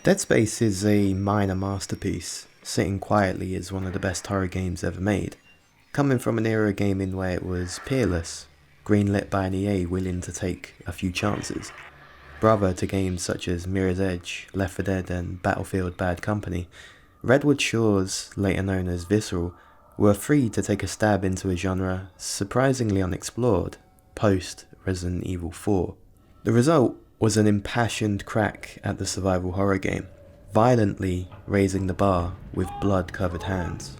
Dead Space is a minor masterpiece, sitting quietly as one of the best horror games ever made, coming from an era of gaming where it was peerless, greenlit by an EA willing to take a few chances. Brother to games such as Mirror's Edge, Left 4 Dead and Battlefield Bad Company, Redwood Shores, later known as Visceral, were free to take a stab into a genre surprisingly unexplored, post Resident Evil 4. The result was an impassioned crack at the survival horror game, violently raising the bar with blood-covered hands.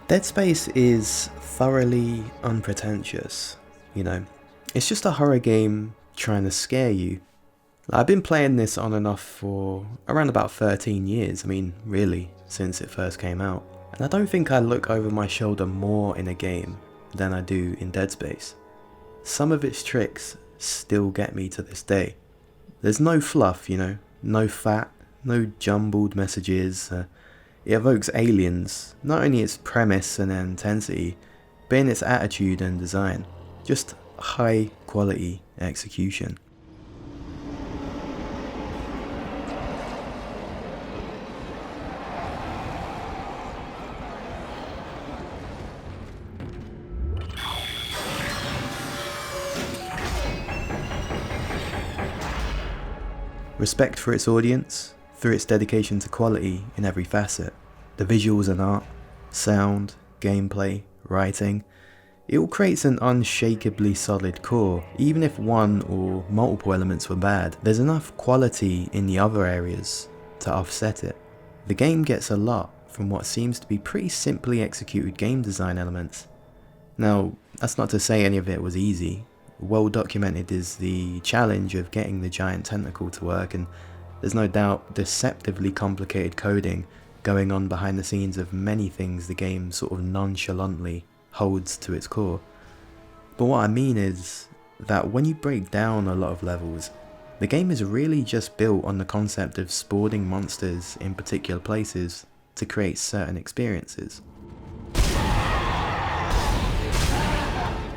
Dead Space is thoroughly unpretentious, It's just a horror game trying to scare you. I've been playing this on and off for around about 13 years, really, since it first came out. And I don't think I look over my shoulder more in a game than I do in Dead Space. Some of its tricks still get me to this day. There's no fluff, no fat, no jumbled messages. It evokes aliens, not only its premise and intensity, but in its attitude and design. Just high quality execution. Respect for its audience, through its dedication to quality in every facet. The visuals and art, sound, gameplay, writing, it all creates an unshakably solid core. Even if one or multiple elements were bad, there's enough quality in the other areas to offset it. The game gets a lot from what seems to be pretty simply executed game design elements. Now, that's not to say any of it was easy. Well documented is the challenge of getting the giant tentacle to work, and there's no doubt deceptively complicated coding going on behind the scenes of many things the game sort of nonchalantly holds to its core. But what I mean is that when you break down a lot of levels, the game is really just built on the concept of spawning monsters in particular places to create certain experiences.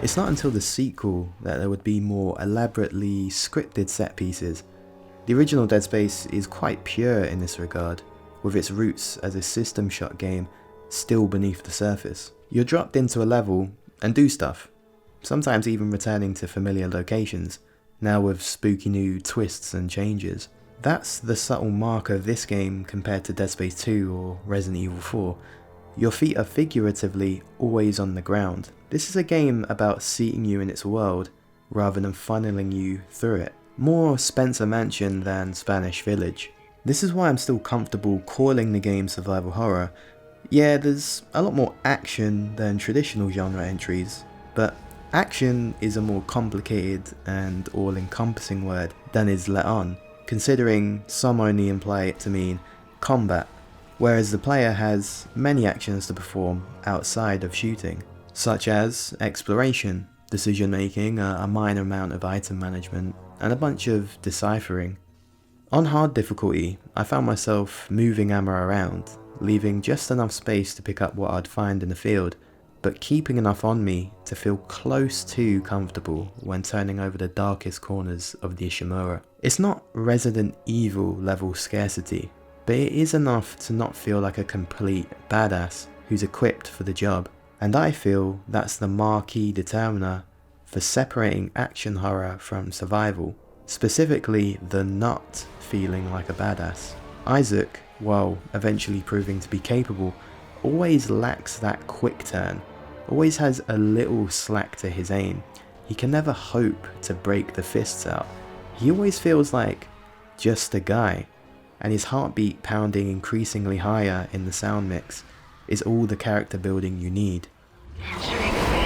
It's not until the sequel that there would be more elaborately scripted set pieces. The original Dead Space is quite pure in this regard, with its roots as a system shock game still beneath the surface. You're dropped into a level and do stuff, sometimes even returning to familiar locations, now with spooky new twists and changes. That's the subtle mark of this game compared to Dead Space 2 or Resident Evil 4. Your feet are figuratively always on the ground. This is a game about seating you in its world rather than funneling you through it. More Spencer Mansion than Spanish Village. This is why I'm still comfortable calling the game survival horror. Yeah, there's a lot more action than traditional genre entries, but action is a more complicated and all-encompassing word than is let on, considering some only imply it to mean combat, whereas the player has many actions to perform outside of shooting, such as exploration, decision making, a minor amount of item management, and a bunch of deciphering. On hard difficulty, I found myself moving ammo around, leaving just enough space to pick up what I'd find in the field, but keeping enough on me to feel close to comfortable when turning over the darkest corners of the Ishimura. It's not Resident Evil level scarcity, but it is enough to not feel like a complete badass who's equipped for the job. And I feel that's the marquee determiner for separating action horror from survival, specifically the not feeling like a badass. Isaac, while eventually proving to be capable, always lacks that quick turn, always has a little slack to his aim. He can never hope to break the fists out. He always feels like just a guy, and his heartbeat pounding increasingly higher in the sound mix is all the character building you need. Entering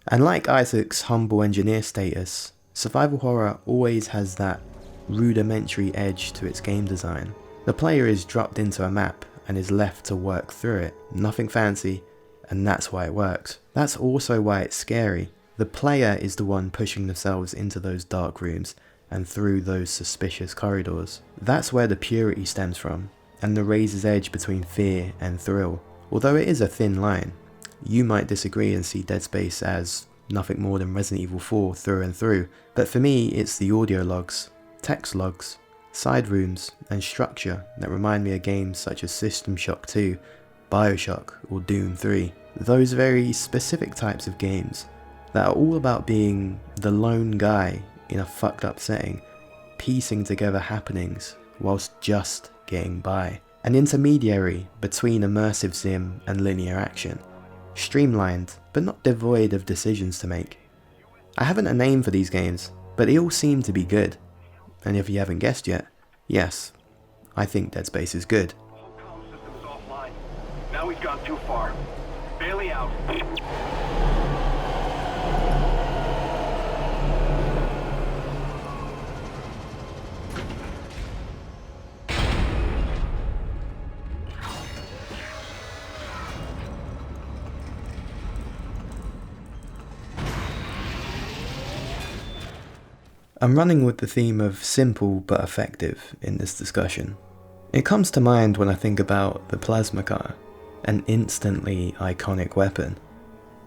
And like Isaac's humble engineer status, survival horror always has that rudimentary edge to its game design. The player is dropped into a map and is left to work through it. Nothing fancy, and that's why it works. That's also why it's scary. The player is the one pushing themselves into those dark rooms and through those suspicious corridors. That's where the purity stems from, and the razor's edge between fear and thrill. Although it is a thin line, you might disagree and see Dead Space as nothing more than Resident Evil 4 through and through, but for me it's the audio logs, text logs, side rooms and structure that remind me of games such as System Shock 2, Bioshock or Doom 3. Those very specific types of games that are all about being the lone guy in a fucked up setting, piecing together happenings whilst just getting by. An intermediary between immersive sim and linear action. Streamlined, but not devoid of decisions to make. I haven't a name for these games, but they all seem to be good. And if you haven't guessed yet, yes, I think Dead Space is good. Systems offline. Now we've gone too far. Bailey out. I'm running with the theme of simple but effective in this discussion. It comes to mind when I think about the plasma cutter, an instantly iconic weapon.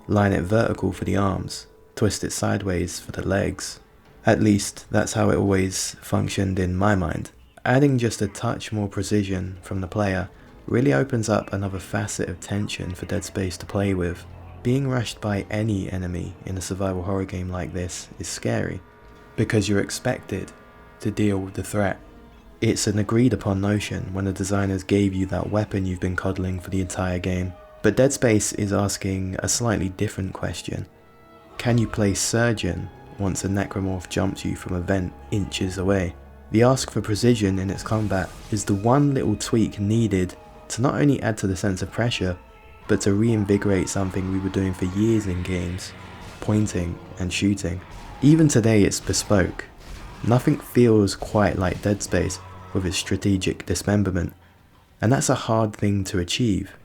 Line it vertical for the arms, twist it sideways for the legs. At least that's how it always functioned in my mind. Adding just a touch more precision from the player really opens up another facet of tension for Dead Space to play with. Being rushed by any enemy in a survival horror game like this is scary, because you're expected to deal with the threat. It's an agreed upon notion when the designers gave you that weapon you've been coddling for the entire game. But Dead Space is asking a slightly different question. Can you play Surgeon once a necromorph jumps you from a vent inches away? The ask for precision in its combat is the one little tweak needed to not only add to the sense of pressure, but to reinvigorate something we were doing for years in games, pointing and shooting. Even today it's bespoke. Nothing feels quite like Dead Space with its strategic dismemberment, and that's a hard thing to achieve.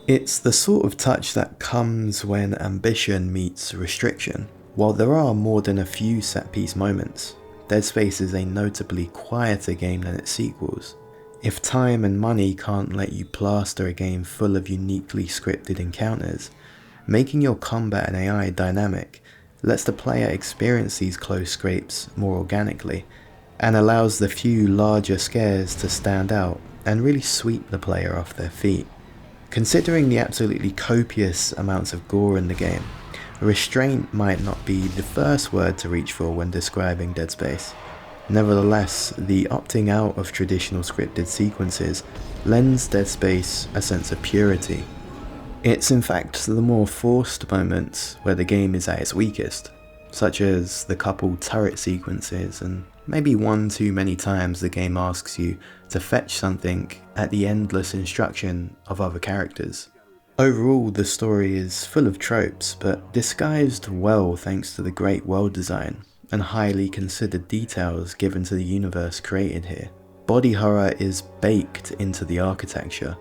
It's the sort of touch that comes when ambition meets restriction. While there are more than a few set-piece moments, Dead Space is a notably quieter game than its sequels. If time and money can't let you plaster a game full of uniquely scripted encounters, making your combat and AI dynamic lets the player experience these close scrapes more organically, and allows the few larger scares to stand out and really sweep the player off their feet. Considering the absolutely copious amounts of gore in the game, restraint might not be the first word to reach for when describing Dead Space. Nevertheless, the opting out of traditional scripted sequences lends Dead Space a sense of purity. It's in fact the more forced moments where the game is at its weakest, such as the couple turret sequences and maybe one too many times the game asks you to fetch something at the endless instruction of other characters. Overall, the story is full of tropes, but disguised well thanks to the great world design and highly considered details given to the universe created here. Body horror is baked into the architecture.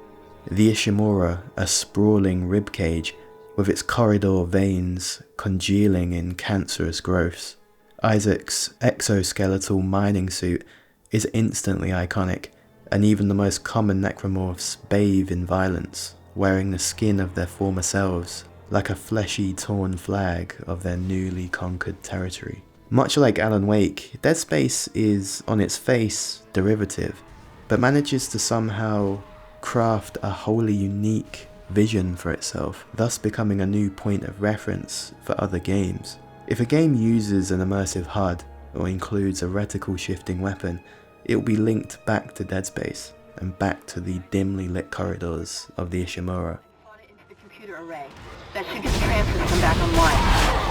The Ishimura, a sprawling ribcage with its corridor veins congealing in cancerous growths. Isaac's exoskeletal mining suit is instantly iconic, and even the most common necromorphs bathe in violence, wearing the skin of their former selves like a fleshy torn flag of their newly conquered territory. Much like Alan Wake, Dead Space is, on its face, derivative, but manages to somehow craft a wholly unique vision for itself, thus becoming a new point of reference for other games. If a game uses an immersive HUD or includes a reticle shifting weapon, it will be linked back to Dead Space and back to the dimly lit corridors of the Ishimura. Plot it into the computer array. That should get the tram system back online.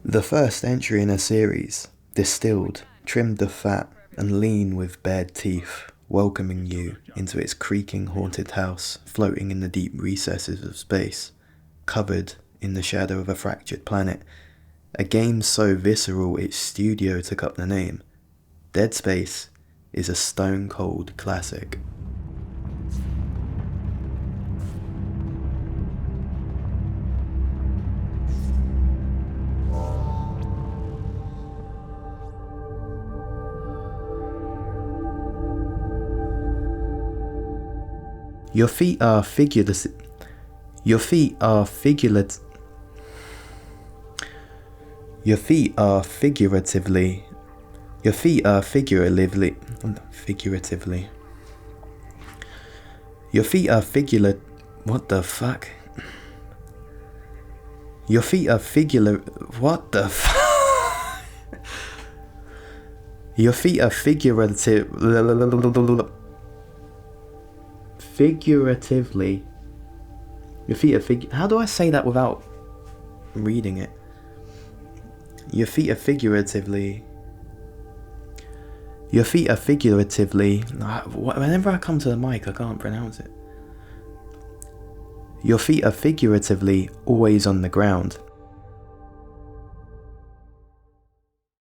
The first entry in a series, distilled, trimmed of fat, and lean with bared teeth, welcoming you into its creaking haunted house floating in the deep recesses of space, covered in the shadow of a fractured planet. A game so visceral its studio took up the name. Dead Space is a stone-cold classic. Your feet are figuratively. Your feet are figuratively. Your feet are figuratively. Your feet are figuratively. Figuratively. Your feet are figura. What the fuck? Your feet are figura. What the fuck? Your feet are figurative. Figuratively. Your feet are how do I say that without reading it? Your feet are figuratively. Your feet are figuratively. Whenever I come to the mic, I can't pronounce it. Your feet are figuratively always on the ground.